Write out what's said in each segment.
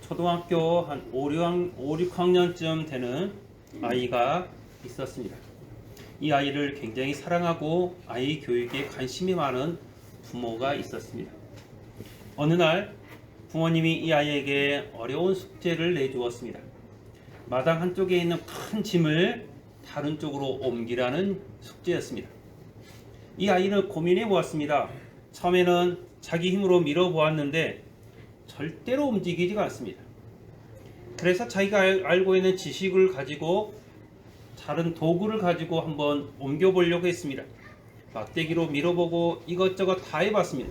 초등학교 한 5, 6학년쯤 되는 아이가 있었습니다. 이 아이를 굉장히 사랑하고 아이 교육에 관심이 많은 부모가 있었습니다. 어느 날 부모님이 이 아이에게 어려운 숙제를 내주었습니다. 마당 한쪽에 있는 큰 짐을 다른 쪽으로 옮기라는 숙제였습니다. 이 아이는 고민해 보았습니다. 처음에는 자기 힘으로 밀어 보았는데 절대로 움직이지가 않습니다. 그래서 자기가 알고 있는 지식을 가지고 다른 도구를 가지고 한번 옮겨 보려고 했습니다. 막대기로 밀어보고 이것저것 다 해봤습니다.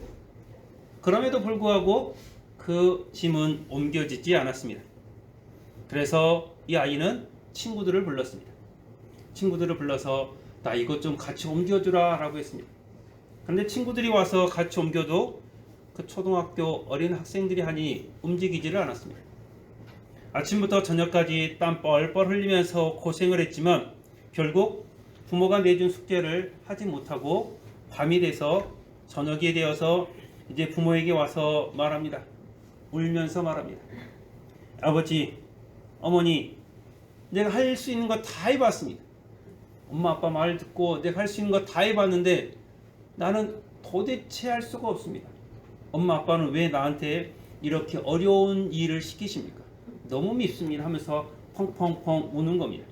그럼에도 불구하고 그 짐은 옮겨지지 않았습니다. 그래서 이 아이는 친구들을 불렀습니다. 친구들을 불러서 나 이것 좀 같이 옮겨주라 라고 했습니다. 그런데 친구들이 와서 같이 옮겨도 그 초등학교 어린 학생들이 하니 움직이지를 않았습니다. 아침부터 저녁까지 땀 뻘뻘 흘리면서 고생을 했지만 결국 부모가 내준 숙제를 하지 못하고 밤이 돼서 저녁이 되어서 이제 부모에게 와서 말합니다. 울면서 말합니다. 아버지, 어머니, 내가 할 수 있는 거 다 해봤습니다. 엄마 아빠 말 듣고 내가 할 수 있는 거 다 해봤는데 나는 도대체 할 수가 없습니다. 엄마 아빠는 왜 나한테 이렇게 어려운 일을 시키십니까? 너무 밉습니다 하면서 펑펑펑 우는 겁니다.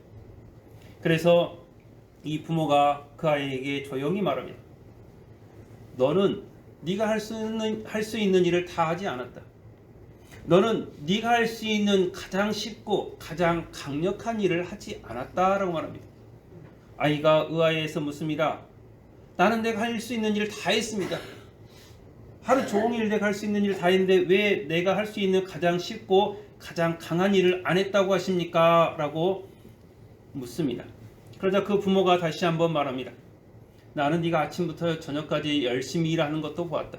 그래서 이 부모가 그 아이에게 조용히 말합니다. 너는 네가 할 수 있는 일을 다 하지 않았다. 너는 네가 할 수 있는 가장 쉽고 가장 강력한 일을 하지 않았다라고 말합니다. 아이가 의아해서 묻습니다. 나는 내가 할 수 있는 일을 다 했습니다. 하루 종일 내가 할 수 있는 일을 다 했는데 왜 내가 할 수 있는 가장 쉽고 가장 강한 일을 안 했다고 하십니까? 라고 묻습니다. 그러자 그 부모가 다시 한번 말합니다. 나는 네가 아침부터 저녁까지 열심히 일하는 것도 보았다.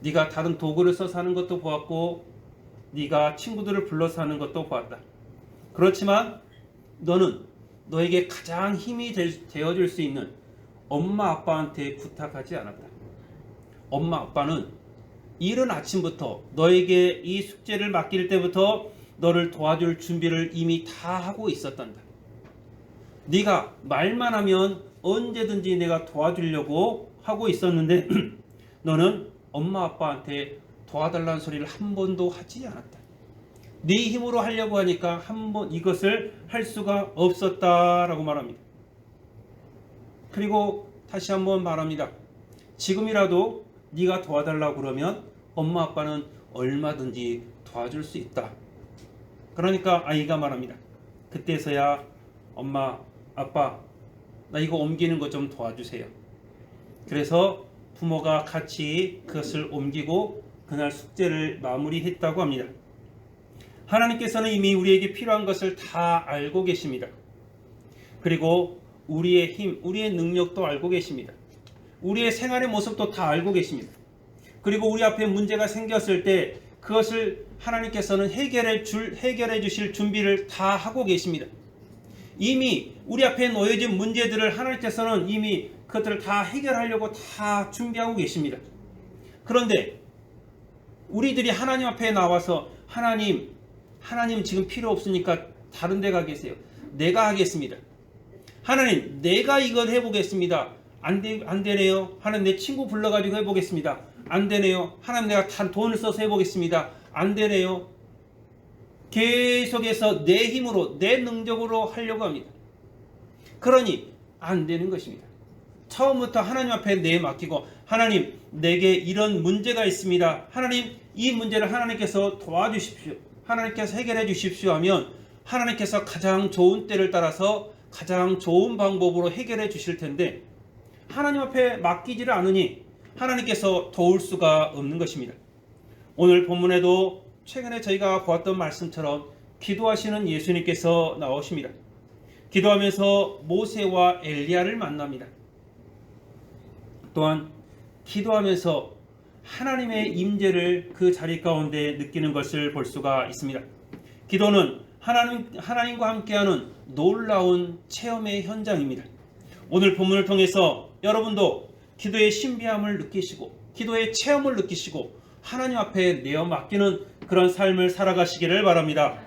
네가 다른 도구를 써서 하는 것도 보았고 네가 친구들을 불러서 하는 것도 보았다. 그렇지만 너는 너에게 가장 힘이 되어줄 수 있는 엄마 아빠한테 부탁하지 않았다. 엄마 아빠는 이른 아침부터 너에게 이 숙제를 맡길 때부터 너를 도와줄 준비를 이미 다 하고 있었단다. 네가 말만 하면 언제든지 내가 도와주려고 하고 있었는데 너는 엄마 아빠한테 도와달라는 소리를 한 번도 하지 않았다. 네 힘으로 하려고 하니까 한 번 이것을 할 수가 없었다라고 말합니다. 그리고 다시 한번 말합니다. 지금이라도 네가 도와달라고 그러면 엄마 아빠는 얼마든지 도와줄 수 있다. 그러니까 아이가 말합니다. 그때서야 엄마 아빠 나 이거 옮기는 거 좀 도와주세요. 그래서 부모가 같이 그것을 옮기고 그날 숙제를 마무리했다고 합니다. 하나님께서는 이미 우리에게 필요한 것을 다 알고 계십니다. 그리고 우리의 힘, 우리의 능력도 알고 계십니다. 우리의 생활의 모습도 다 알고 계십니다. 그리고 우리 앞에 문제가 생겼을 때 그것을 하나님께서는 해결해 주실 준비를 다 하고 계십니다. 이미 우리 앞에 놓여진 문제들을 하나님께서는 이미 그것들을 다 해결하려고 다 준비하고 계십니다. 그런데 우리들이 하나님 앞에 나와서 하나님 지금 필요 없으니까 다른 데 가 계세요. 내가 하겠습니다. 하나님 내가 이걸 해보겠습니다. 안 되네요. 하나님 내 친구 불러가지고 해보겠습니다. 안 되네요. 하나님 내가 돈을 써서 해보겠습니다. 안 되네요. 계속해서 내 힘으로 내 능력으로 하려고 합니다. 그러니 안 되는 것입니다. 처음부터 하나님 앞에 맡기고 하나님 내게 이런 문제가 있습니다. 하나님 이 문제를 하나님께서 도와주십시오. 하나님께서 해결해 주십시오 하면 하나님께서 가장 좋은 때를 따라서 가장 좋은 방법으로 해결해 주실 텐데 하나님 앞에 맡기지를 않으니 하나님께서 도울 수가 없는 것입니다. 오늘 본문에도 최근에 저희가 보았던 말씀처럼 기도하시는 예수님께서 나오십니다. 기도하면서 모세와 엘리야를 만납니다. 또한 기도하면서 하나님의 임재를 그 자리 가운데 느끼는 것을 볼 수가 있습니다. 기도는 하나님과 함께하는 놀라운 체험의 현장입니다. 오늘 본문을 통해서 여러분도 기도의 신비함을 느끼시고 기도의 체험을 느끼시고 하나님 앞에 내어 맡기는 그런 삶을 살아가시기를 바랍니다.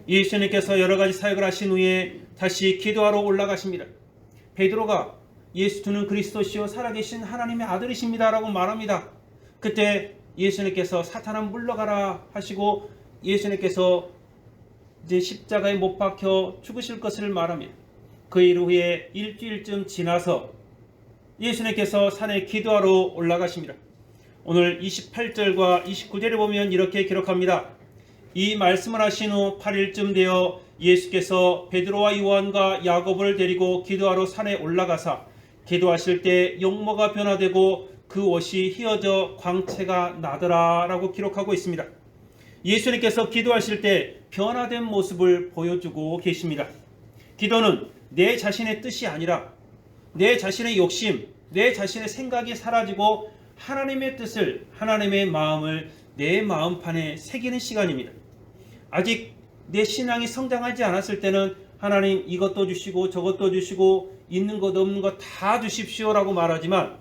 예수님께서 여러 가지 사역을 하신 후에 다시 기도하러 올라가십니다. 베드로가 예수 주는 그리스도시요 살아계신 하나님의 아들이십니다 라고 말합니다. 그때 예수님께서 사탄아 물러가라 하시고 예수님께서 이제 십자가에 못 박혀 죽으실 것을 말합니다. 그 일 후에 일주일쯤 지나서 예수님께서 산에 기도하러 올라가십니다. 오늘 28절과 29절에 보면 이렇게 기록합니다. 이 말씀을 하신 후 8일쯤 되어 예수께서 베드로와 요한과 야곱을 데리고 기도하러 산에 올라가사 기도하실 때 용모가 변화되고 그 옷이 휘어져 광채가 나더라 라고 기록하고 있습니다. 예수님께서 기도하실 때 변화된 모습을 보여주고 계십니다. 기도는 내 자신의 뜻이 아니라 내 자신의 욕심, 내 자신의 생각이 사라지고 하나님의 뜻을, 하나님의 마음을 내 마음판에 새기는 시간입니다. 아직 내 신앙이 성장하지 않았을 때는 하나님 이것도 주시고 저것도 주시고 있는 것 없는 것 다 주십시오라고 말하지만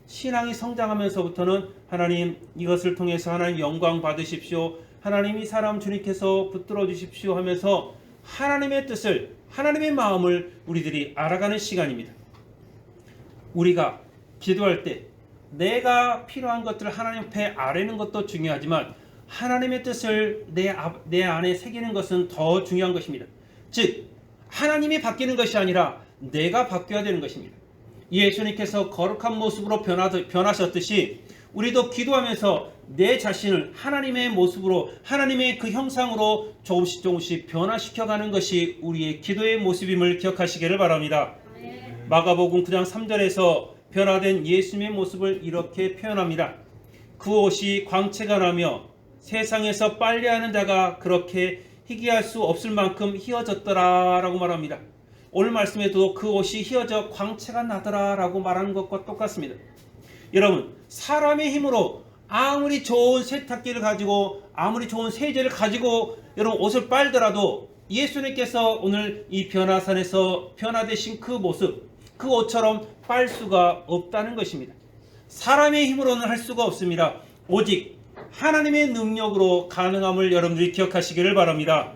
신앙이 성장하면서부터는 하나님 이것을 통해서 하나님 영광 받으십시오. 하나님 이 사람 주님께서 붙들어 주십시오 하면서 하나님의 뜻을, 하나님의 마음을 우리들이 알아가는 시간입니다. 우리가 기도할 때 내가 필요한 것들을 하나님 앞에 아뢰는 것도 중요하지만 하나님의 뜻을 내 안에 새기는 것은 더 중요한 것입니다. 즉 하나님이 바뀌는 것이 아니라 내가 바뀌어야 되는 것입니다. 예수님께서 거룩한 모습으로 변하셨듯이 우리도 기도하면서 내 자신을 하나님의 모습으로, 하나님의 그 형상으로 조금씩 변화시켜가는 것이 우리의 기도의 모습임을 기억하시기를 바랍니다. 마가복음 9장 3절에서 변화된 예수님의 모습을 이렇게 표현합니다. 그 옷이 광채가 나며 세상에서 빨래하는 자가 그렇게 희귀할 수 없을 만큼 휘어졌더라 라고 말합니다. 오늘 말씀에도 그 옷이 휘어져 광채가 나더라 라고 말하는 것과 똑같습니다. 여러분, 사람의 힘으로 아무리 좋은 세탁기를 가지고 아무리 좋은 세제를 가지고 여러분 옷을 빨더라도 예수님께서 오늘 이 변화산에서 변화되신 그 모습, 그 옷처럼 빨 수가 없다는 것입니다. 사람의 힘으로는 할 수가 없습니다. 오직 하나님의 능력으로 가능함을 여러분들이 기억하시기를 바랍니다.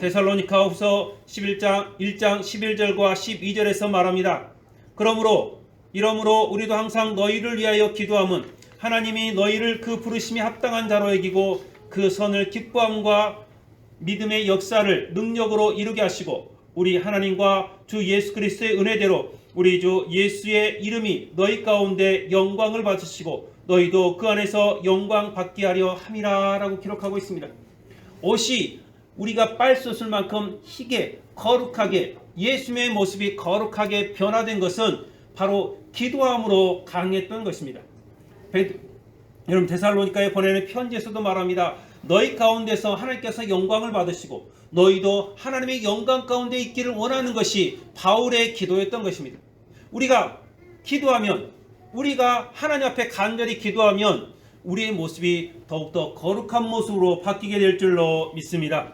데살로니가후서 11장 1장 11절과 12절에서 말합니다. 그러므로 우리도 항상 너희를 위하여 기도함은 하나님이 너희를 그 부르심이 합당한 자로 여기고 그 선을 기뻐함과 믿음의 역사를 능력으로 이루게 하시고 우리 하나님과 주 예수 그리스도의 은혜대로 우리 주 예수의 이름이 너희 가운데 영광을 받으시고 너희도 그 안에서 영광 받게 하려 함이라 라고 기록하고 있습니다. 옷이 우리가 빨 수 없을 만큼 희게 거룩하게 예수님의 모습이 거룩하게 변화된 것은 바로 기도함으로 가능했던 것입니다. 여러분 데살로니가에 보내는 편지에서도 말합니다. 너희 가운데서 하나님께서 영광을 받으시고 너희도 하나님의 영광 가운데 있기를 원하는 것이 바울의 기도였던 것입니다. 우리가 기도하면, 우리가 하나님 앞에 간절히 기도하면 우리의 모습이 더욱더 거룩한 모습으로 바뀌게 될 줄로 믿습니다.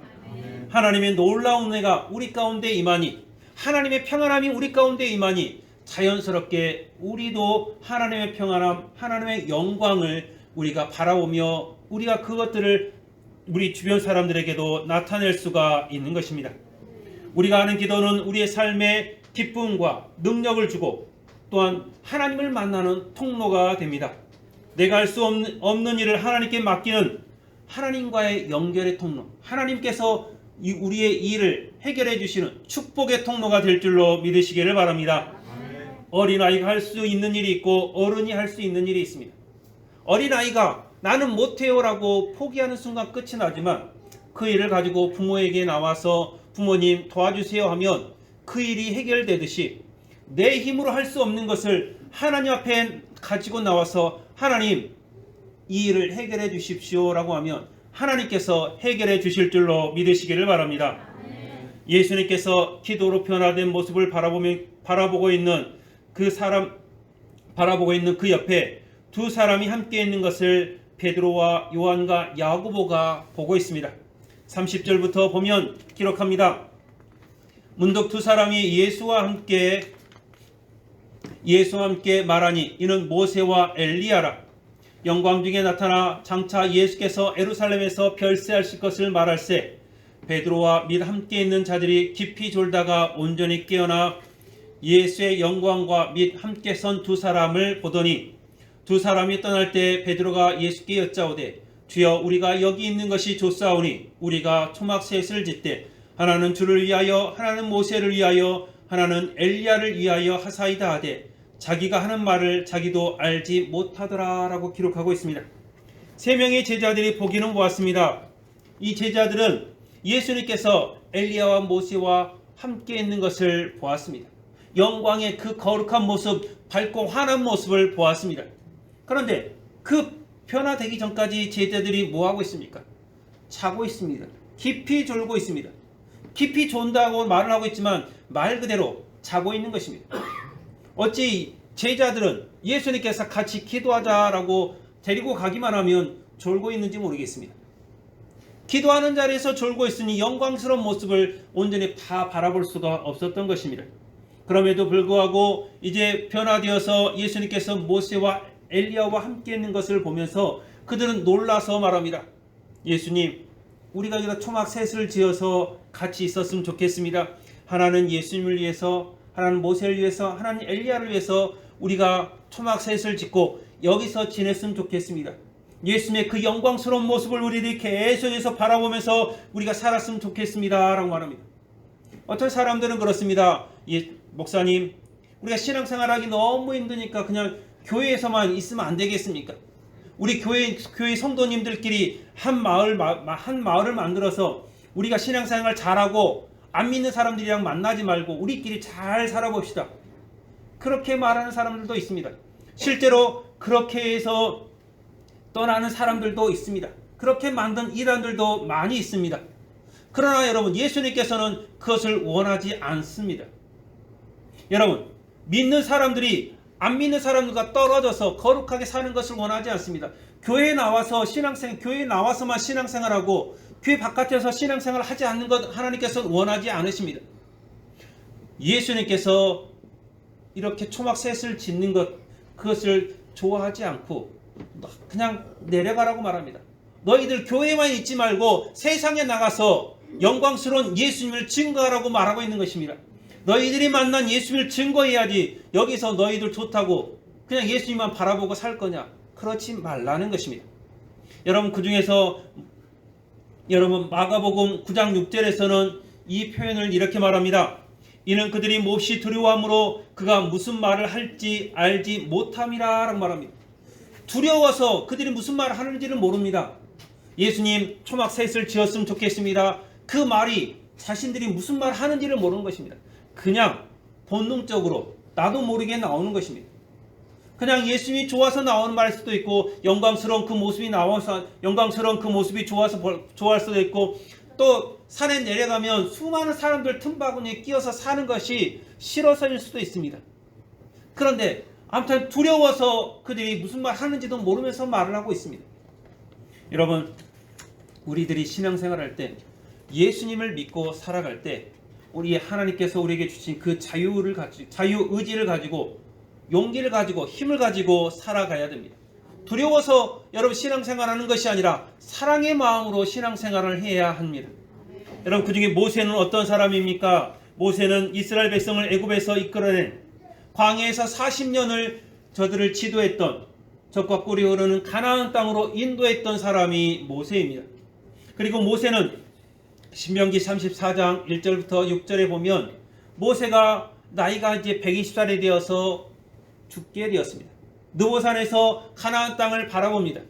하나님의 놀라운 은혜가 우리 가운데 임하니, 하나님의 평안함이 우리 가운데 임하니 자연스럽게 우리도 하나님의 평안함, 하나님의 영광을 우리가 바라보며 우리가 그것들을 우리 주변 사람들에게도 나타낼 수가 있는 것입니다. 우리가 하는 기도는 우리의 삶에 기쁨과 능력을 주고 또한 하나님을 만나는 통로가 됩니다. 내가 할 수 없는 일을 하나님께 맡기는 하나님과의 연결의 통로, 하나님께서 우리의 일을 해결해 주시는 축복의 통로가 될 줄로 믿으시기를 바랍니다. 어린아이가 할 수 있는 일이 있고 어른이 할 수 있는 일이 있습니다. 어린아이가 나는 못해요 라고 포기하는 순간 끝이 나지만 그 일을 가지고 부모에게 나와서 부모님 도와주세요 하면 그 일이 해결되듯이 내 힘으로 할 수 없는 것을 하나님 앞에 가지고 나와서 하나님 이 일을 해결해 주십시오 라고 하면 하나님께서 해결해 주실 줄로 믿으시기를 바랍니다. 예수님께서 기도로 변화된 모습을 바라보고 있는 그 옆에 두 사람이 함께 있는 것을 베드로와 요한과 야고보가 보고 있습니다. 30절부터 보면 기록합니다. 문득 두 사람이 예수와 함께 말하니 이는 모세와 엘리야라. 영광 중에 나타나 장차 예수께서 예루살렘에서 별세하실 것을 말할세 베드로와 및 함께 있는 자들이 깊이 졸다가 온전히 깨어나 예수의 영광과 및 함께 선 두 사람을 보더니 두 사람이 떠날 때 베드로가 예수께 여짜오되 주여 우리가 여기 있는 것이 좋사오니 우리가 초막셋을 짓되 하나는 주를 위하여 하나는 모세를 위하여 하나는 엘리야를 위하여 하사이다 하되 자기가 하는 말을 자기도 알지 못하더라 라고 기록하고 있습니다. 세 명의 제자들이 보기는 보았습니다. 이 제자들은 예수님께서 엘리야와 모세와 함께 있는 것을 보았습니다. 영광의 그 거룩한 모습, 밝고 환한 모습을 보았습니다. 그런데 그 변화되기 전까지 제자들이 뭐하고 있습니까? 자고 있습니다. 깊이 졸고 있습니다. 깊이 존다고 말을 하고 있지만 말 그대로 자고 있는 것입니다. 어찌 제자들은 예수님께서 같이 기도하자라고 데리고 가기만 하면 졸고 있는지 모르겠습니다. 기도하는 자리에서 졸고 있으니 영광스러운 모습을 온전히 다 바라볼 수가 없었던 것입니다. 그럼에도 불구하고 이제 변화되어서 예수님께서 모세와 엘리야와 함께 있는 것을 보면서 그들은 놀라서 말합니다. 예수님, 우리가 여기다 초막셋을 지어서 같이 있었으면 좋겠습니다. 하나는 예수님을 위해서, 하나는 모세를 위해서, 하나는 엘리야를 위해서 우리가 초막셋을 짓고 여기서 지냈으면 좋겠습니다. 예수님의 그 영광스러운 모습을 우리들이 계속해서 바라보면서 우리가 살았으면 좋겠습니다 라고 말합니다. 어떤 사람들은 그렇습니다. 목사님, 우리가 신앙생활하기 너무 힘드니까 그냥 교회에서만 있으면 안 되겠습니까? 우리 교회 성도님들끼리 한 마을을 만들어서 우리가 신앙생활 잘하고 안 믿는 사람들이랑 만나지 말고 우리끼리 잘 살아봅시다. 그렇게 말하는 사람들도 있습니다. 실제로 그렇게 해서 떠나는 사람들도 있습니다. 그렇게 만든 이단들도 많이 있습니다. 그러나 여러분, 예수님께서는 그것을 원하지 않습니다. 여러분, 믿는 사람들이 안 믿는 사람들과 떨어져서 거룩하게 사는 것을 원하지 않습니다. 교회에 나와서만 신앙생활하고 교회 바깥에서 신앙생활을 하지 않는 것 하나님께서는 원하지 않으십니다. 예수님께서 이렇게 초막셋을 짓는 그것을 좋아하지 않고 그냥 내려가라고 말합니다. 너희들 교회만 있지 말고 세상에 나가서 영광스러운 예수님을 증거하라고 말하고 있는 것입니다. 너희들이 만난 예수님을 증거해야지 여기서 너희들 좋다고 그냥 예수님만 바라보고 살 거냐? 그렇지 말라는 것입니다. 여러분, 그 중에서 마가복음 9장 6절에서는 이 표현을 이렇게 말합니다. 이는 그들이 몹시 두려워함으로 그가 무슨 말을 할지 알지 못함이라 라고 말합니다. 두려워서 그들이 무슨 말을 하는지를 모릅니다. 예수님, 초막셋을 지었으면 좋겠습니다. 그 말이 자신들이 무슨 말을 하는지를 모르는 것입니다. 그냥 본능적으로 나도 모르게 나오는 것입니다. 그냥 예수님이 좋아서 나오는 말일 수도 있고 영광스러운 그 모습이 좋아서 좋아할 수도 있고 또 산에 내려가면 수많은 사람들 틈바구니에 끼어서 사는 것이 싫어서일 수도 있습니다. 그런데 아무튼 두려워서 그들이 무슨 말 하는지도 모르면서 말을 하고 있습니다. 여러분, 우리들이 신앙생활할 때 예수님을 믿고 살아갈 때 우리 하나님께서 우리에게 주신 그 자유의지를 가지고 용기를 가지고 힘을 가지고 살아가야 됩니다. 두려워서 여러분 신앙생활하는 것이 아니라 사랑의 마음으로 신앙생활을 해야 합니다. 여러분, 그중에 모세는 어떤 사람입니까? 모세는 이스라엘 백성을 애굽에서 이끌어낸 광야에서 40년을 저들을 지도했던 적과 꿀이 흐르는 가나안 땅으로 인도했던 사람이 모세입니다. 그리고 모세는 신명기 34장 1절부터 6절에 보면 모세가 나이가 이제 120살이 되어서 죽게 되었습니다. 느보산에서 가나안 땅을 바라봅니다.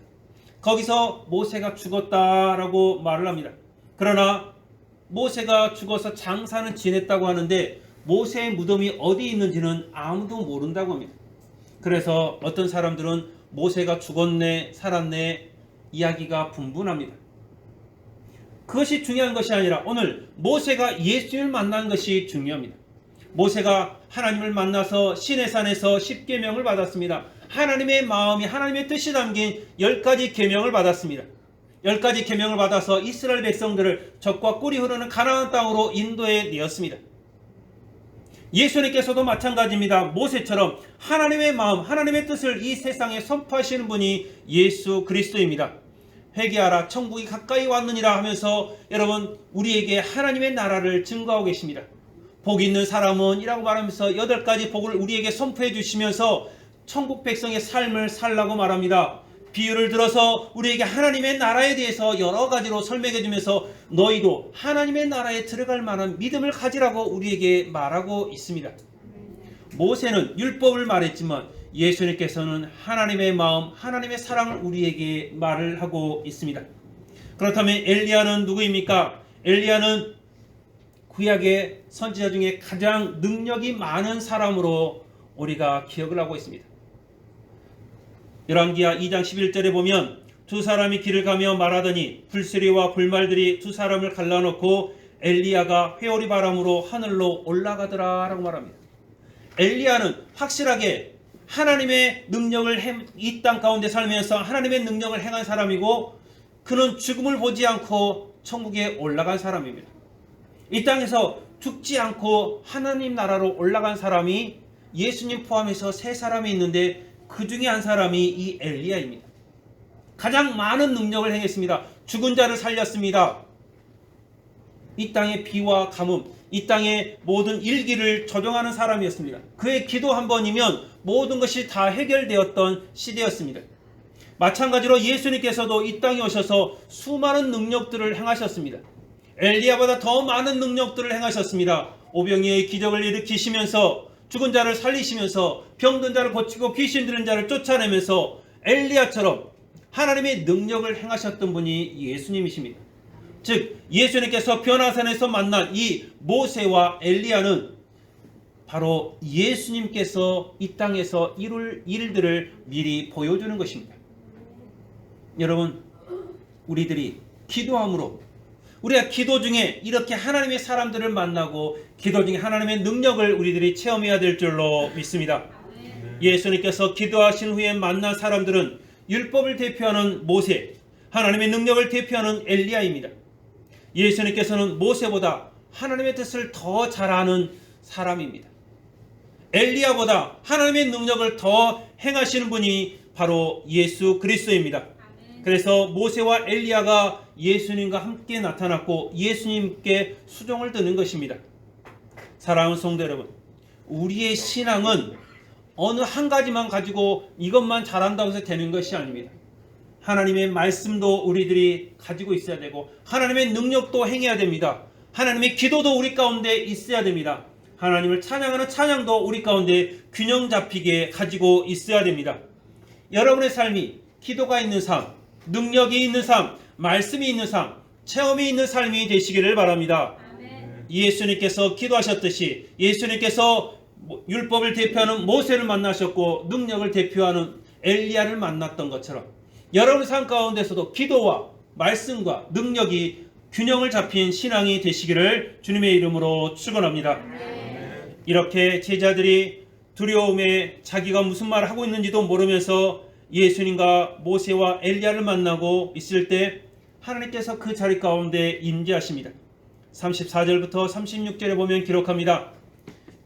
거기서 모세가 죽었다라고 말을 합니다. 그러나 모세가 죽어서 장사는 지냈다고 하는데 모세의 무덤이 어디 있는지는 아무도 모른다고 합니다. 그래서 어떤 사람들은 모세가 죽었네 살았네 이야기가 분분합니다. 그것이 중요한 것이 아니라 오늘 모세가 예수님을 만난 것이 중요합니다. 모세가 하나님을 만나서 시내산에서 10계명을 받았습니다. 하나님의 마음이 하나님의 뜻이 담긴 10가지 계명을 받았습니다. 10가지 계명을 받아서 이스라엘 백성들을 적과 꿀이 흐르는 가나안 땅으로 인도해 내었습니다. 예수님께서도 마찬가지입니다. 모세처럼 하나님의 마음, 하나님의 뜻을 이 세상에 선포하시는 분이 예수 그리스도입니다. 회개하라 천국이 가까이 왔느니라 하면서 여러분 우리에게 하나님의 나라를 증거하고 계십니다. 복 있는 사람은 이라고 말하면서 8가지 복을 우리에게 선포해 주시면서 천국 백성의 삶을 살라고 말합니다. 비유를 들어서 우리에게 하나님의 나라에 대해서 여러 가지로 설명해 주면서 너희도 하나님의 나라에 들어갈 만한 믿음을 가지라고 우리에게 말하고 있습니다. 모세는 율법을 말했지만 예수님께서는 하나님의 마음, 하나님의 사랑을 우리에게 말을 하고 있습니다. 그렇다면 엘리야는 누구입니까? 엘리야는 구약의 선지자 중에 가장 능력이 많은 사람으로 우리가 기억을 하고 있습니다. 열왕기하 2장 11절에 보면 두 사람이 길을 가며 말하더니 불수리와 불말들이 두 사람을 갈라놓고 엘리야가 회오리 바람으로 하늘로 올라가더라 라고 말합니다. 엘리야는 확실하게 하나님의 능력을 이 땅 가운데 살면서 하나님의 능력을 행한 사람이고 그는 죽음을 보지 않고 천국에 올라간 사람입니다. 이 땅에서 죽지 않고 하나님 나라로 올라간 사람이 예수님 포함해서 3사람이 있는데 그 중에 한 사람이 이 엘리야입니다. 가장 많은 능력을 행했습니다. 죽은 자를 살렸습니다. 이 땅의 비와 가뭄, 이 땅의 모든 일기를 조정하는 사람이었습니다. 그의 기도 한 번이면 모든 것이 다 해결되었던 시대였습니다. 마찬가지로 예수님께서도 이 땅에 오셔서 수많은 능력들을 행하셨습니다. 엘리야보다 더 많은 능력들을 행하셨습니다. 오병이어의 기적을 일으키시면서 죽은 자를 살리시면서 병든 자를 고치고 귀신 들은 자를 쫓아내면서 엘리야처럼 하나님의 능력을 행하셨던 분이 예수님이십니다. 즉 예수님께서 변화산에서 만난 이 모세와 엘리야는 바로 예수님께서 이 땅에서 이룰 일들을 미리 보여주는 것입니다. 여러분 우리들이 기도함으로 우리가 기도 중에 이렇게 하나님의 사람들을 만나고 기도 중에 하나님의 능력을 우리들이 체험해야 될 줄로 믿습니다. 예수님께서 기도하신 후에 만난 사람들은 율법을 대표하는 모세, 하나님의 능력을 대표하는 엘리야입니다. 예수님께서는 모세보다 하나님의 뜻을 더 잘 아는 사람입니다. 엘리야보다 하나님의 능력을 더 행하시는 분이 바로 예수 그리스도입니다. 그래서 모세와 엘리야가 예수님과 함께 나타났고 예수님께 수종을 드는 것입니다. 사랑하는 성도 여러분, 우리의 신앙은 어느 한 가지만 가지고 이것만 잘한다고 해서 되는 것이 아닙니다. 하나님의 말씀도 우리들이 가지고 있어야 되고 하나님의 능력도 행해야 됩니다. 하나님의 기도도 우리 가운데 있어야 됩니다. 하나님을 찬양하는 찬양도 우리 가운데 균형 잡히게 가지고 있어야 됩니다. 여러분의 삶이 기도가 있는 삶, 능력이 있는 삶, 말씀이 있는 삶, 체험이 있는 삶이 되시기를 바랍니다. 아멘. 예수님께서 기도하셨듯이 예수님께서 율법을 대표하는 모세를 만나셨고 능력을 대표하는 엘리야를 만났던 것처럼 여러분의 삶 가운데서도 기도와 말씀과 능력이 균형을 잡힌 신앙이 되시기를 주님의 이름으로 축원합니다. 이렇게 제자들이 두려움에 자기가 무슨 말을 하고 있는지도 모르면서 예수님과 모세와 엘리야를 만나고 있을 때 하나님께서 그 자리 가운데 임재하십니다. 34절부터 36절에 보면 기록합니다.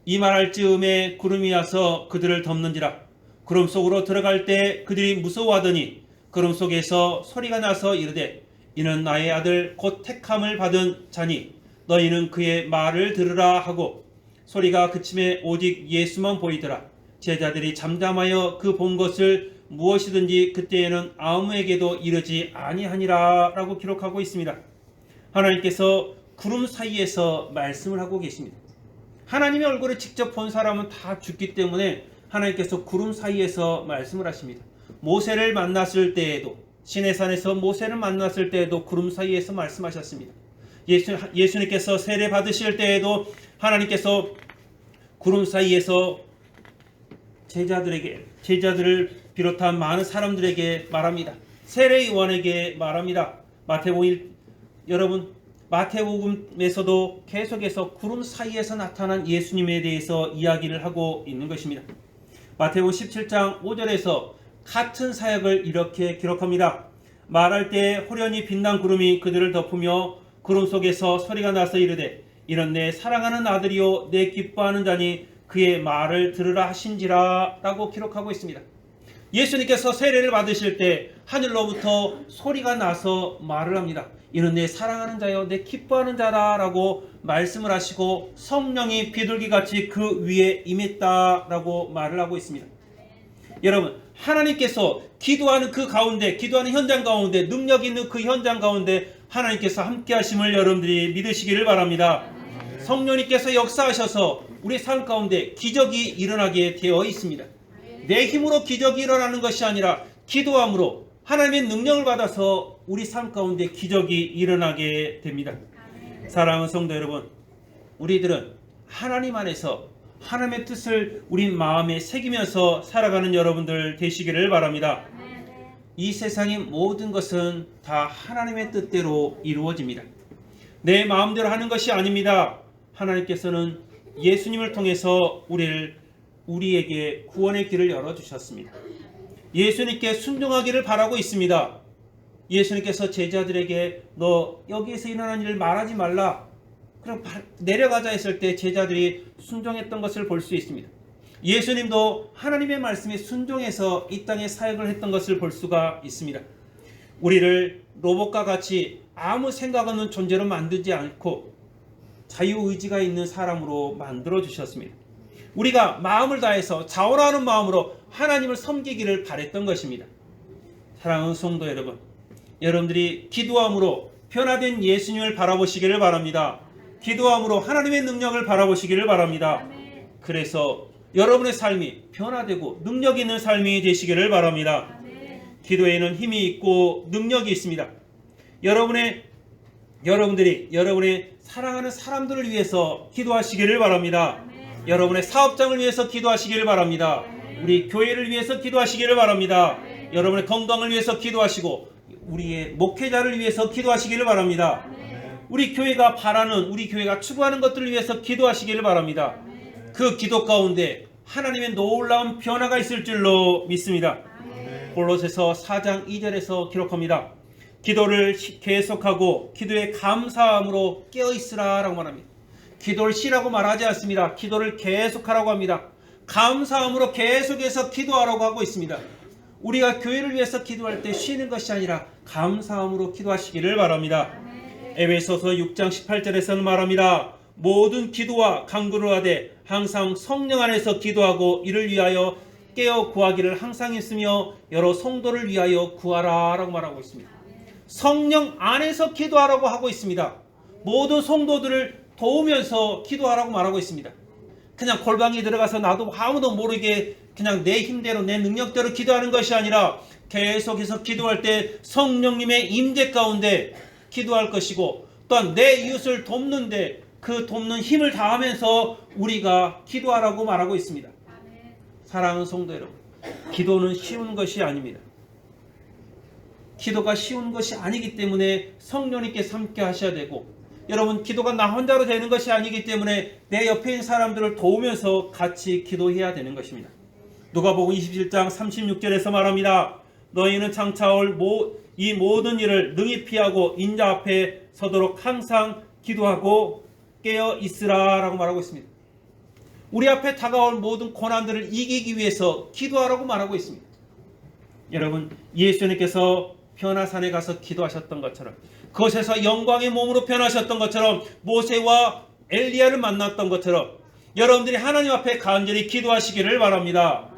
이 말할 즈음에 구름이 와서 그들을 덮는지라. 구름 속으로 들어갈 때 그들이 무서워하더니 구름 속에서 소리가 나서 이르되 이는 나의 아들 곧 택함을 받은 자니 너희는 그의 말을 들으라 하고 소리가 그침에 오직 예수만 보이더라. 제자들이 잠잠하여 그 본 것을 무엇이든지 그때에는 아무에게도 이르지 아니하니라 라고 기록하고 있습니다. 하나님께서 구름 사이에서 말씀을 하고 계십니다. 하나님의 얼굴을 직접 본 사람은 다 죽기 때문에 하나님께서 구름 사이에서 말씀을 하십니다. 모세를 만났을 때에도 시내산에서 모세를 만났을 때에도 구름 사이에서 말씀하셨습니다. 예수님께서 세례 받으실 때에도 하나님께서 구름 사이에서 제자들을 비롯한 많은 사람들에게 말합니다. 세례 요한에게 말합니다. 마태복음에서도 계속해서 구름 사이에서 나타난 예수님에 대해서 이야기를 하고 있는 것입니다. 마태복음 17장 5절에서 같은 사역을 이렇게 기록합니다. 말할 때 호련히 빛난 구름이 그들을 덮으며 구름 속에서 소리가 나서 이르되 이는 내 사랑하는 아들이요 내 기뻐하는 자니 그의 말을 들으라 하신지라 라고 기록하고 있습니다. 예수님께서 세례를 받으실 때 하늘로부터 소리가 나서 말을 합니다. 이는 내 사랑하는 자요 내 기뻐하는 자라 라고 말씀을 하시고 성령이 비둘기같이 그 위에 임했다 라고 말을 하고 있습니다. 여러분, 하나님께서 기도하는 그 가운데, 기도하는 현장 가운데, 능력 있는 그 현장 가운데 하나님께서 함께 하심을 여러분들이 믿으시기를 바랍니다. 성령님께서 역사하셔서 우리 삶 가운데 기적이 일어나게 되어 있습니다. 내 힘으로 기적이 일어나는 것이 아니라 기도함으로 하나님의 능력을 받아서 우리 삶 가운데 기적이 일어나게 됩니다. 사랑하는 성도 여러분, 우리들은 하나님 안에서 하나님의 뜻을 우리 마음에 새기면서 살아가는 여러분들 되시기를 바랍니다. 이 세상의 모든 것은 다 하나님의 뜻대로 이루어집니다. 내 마음대로 하는 것이 아닙니다. 하나님께서는 예수님을 통해서 우리에게 구원의 길을 열어주셨습니다. 예수님께 순종하기를 바라고 있습니다. 예수님께서 제자들에게 너 여기에서 일어난 일을 말하지 말라. 그럼 내려가자 했을 때 제자들이 순종했던 것을 볼 수 있습니다. 예수님도 하나님의 말씀에 순종해서 이 땅에 사역을 했던 것을 볼 수가 있습니다. 우리를 로봇과 같이 아무 생각 없는 존재로 만들지 않고 자유의지가 있는 사람으로 만들어 주셨습니다. 우리가 마음을 다해서 자원하는 마음으로 하나님을 섬기기를 바랬던 것입니다. 사랑하는 성도 여러분, 여러분들이 기도함으로 변화된 예수님을 바라보시기를 바랍니다. 기도함으로 하나님의 능력을 바라보시기를 바랍니다. 그래서 여러분의 삶이 변화되고 능력 있는 삶이 되시기를 바랍니다. 기도에는 힘이 있고 능력이 있습니다. 여러분들이 여러분의 사랑하는 사람들을 위해서 기도하시기를 바랍니다. 여러분의 사업장을 위해서 기도하시기를 바랍니다. 우리 교회를 위해서 기도하시기를 바랍니다. 여러분의 건강을 위해서 기도하시고 우리의 목회자를 위해서 기도하시기를 바랍니다. 우리 교회가 바라는, 우리 교회가 추구하는 것들을 위해서 기도하시기를 바랍니다. 그 기도 가운데 하나님의 놀라운 변화가 있을 줄로 믿습니다. 골로새서 4장 2절에서 기록합니다. 기도를 계속하고 기도에 감사함으로 깨어있으라 라고 말합니다. 기도를 쉬라고 말하지 않습니다. 기도를 계속하라고 합니다. 감사함으로 계속해서 기도하라고 하고 있습니다. 우리가 교회를 위해서 기도할 때 쉬는 것이 아니라 감사함으로 기도하시기를 바랍니다. 에베소서 6장 18절에서는 말합니다. 모든 기도와 간구를 하되 항상 성령 안에서 기도하고 이를 위하여 깨어 구하기를 항상 했으며 여러 성도를 위하여 구하라 라고 말하고 있습니다. 성령 안에서 기도하라고 하고 있습니다. 모든 성도들을 도우면서 기도하라고 말하고 있습니다. 그냥 골방에 들어가서 나도 아무도 모르게 그냥 내 힘대로 내 능력대로 기도하는 것이 아니라 계속해서 기도할 때 성령님의 임재 가운데 기도할 것이고 또한 내 이웃을 돕는데 그 돕는 힘을 다하면서 우리가 기도하라고 말하고 있습니다. 사랑하는 성도 여러분, 기도는 쉬운 것이 아닙니다. 기도가 쉬운 것이 아니기 때문에 성령님께서 함께 하셔야 되고, 여러분 기도가 나 혼자로 되는 것이 아니기 때문에 내 옆에 있는 사람들을 도우면서 같이 기도해야 되는 것입니다. 누가복음 27장 36절에서 말합니다. 너희는 장차 올 이 모든 일을 능히 피하고 인자 앞에 서도록 항상 기도하고 깨어 있으라 라고 말하고 있습니다. 우리 앞에 다가올 모든 고난들을 이기기 위해서 기도하라고 말하고 있습니다. 여러분, 예수님께서 변화산에 가서 기도하셨던 것처럼, 그것에서 영광의 몸으로 변하셨던 것처럼, 모세와 엘리야를 만났던 것처럼 여러분들이 하나님 앞에 간절히 기도하시기를 바랍니다.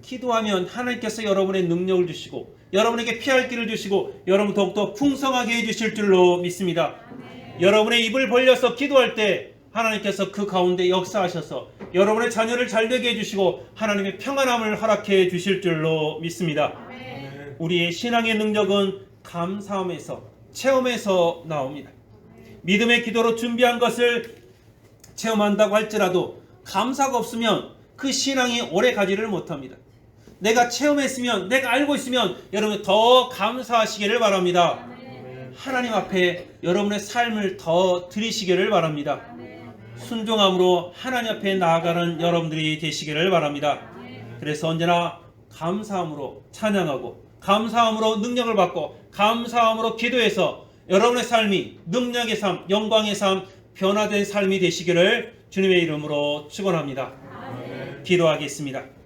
기도하면 하나님께서 여러분의 능력을 주시고 여러분에게 피할 길을 주시고 여러분 더욱더 풍성하게 해주실 줄로 믿습니다. 여러분의 입을 벌려서 기도할 때 하나님께서 그 가운데 역사하셔서 여러분의 자녀를 잘되게 해주시고 하나님의 평안함을 허락해 주실 줄로 믿습니다. 우리의 신앙의 능력은 감사함에서, 체험에서 나옵니다. 믿음의 기도로 준비한 것을 체험한다고 할지라도 감사가 없으면 그 신앙이 오래 가지를 못합니다. 내가 체험했으면, 내가 알고 있으면 여러분 더 감사하시기를 바랍니다. 하나님 앞에 여러분의 삶을 더 드리시기를 바랍니다. 순종함으로 하나님 앞에 나아가는 여러분들이 되시기를 바랍니다. 그래서 언제나 감사함으로 찬양하고 감사함으로 능력을 받고 감사함으로 기도해서 여러분의 삶이 능력의 삶, 영광의 삶, 변화된 삶이 되시기를 주님의 이름으로 축원합니다. 기도하겠습니다.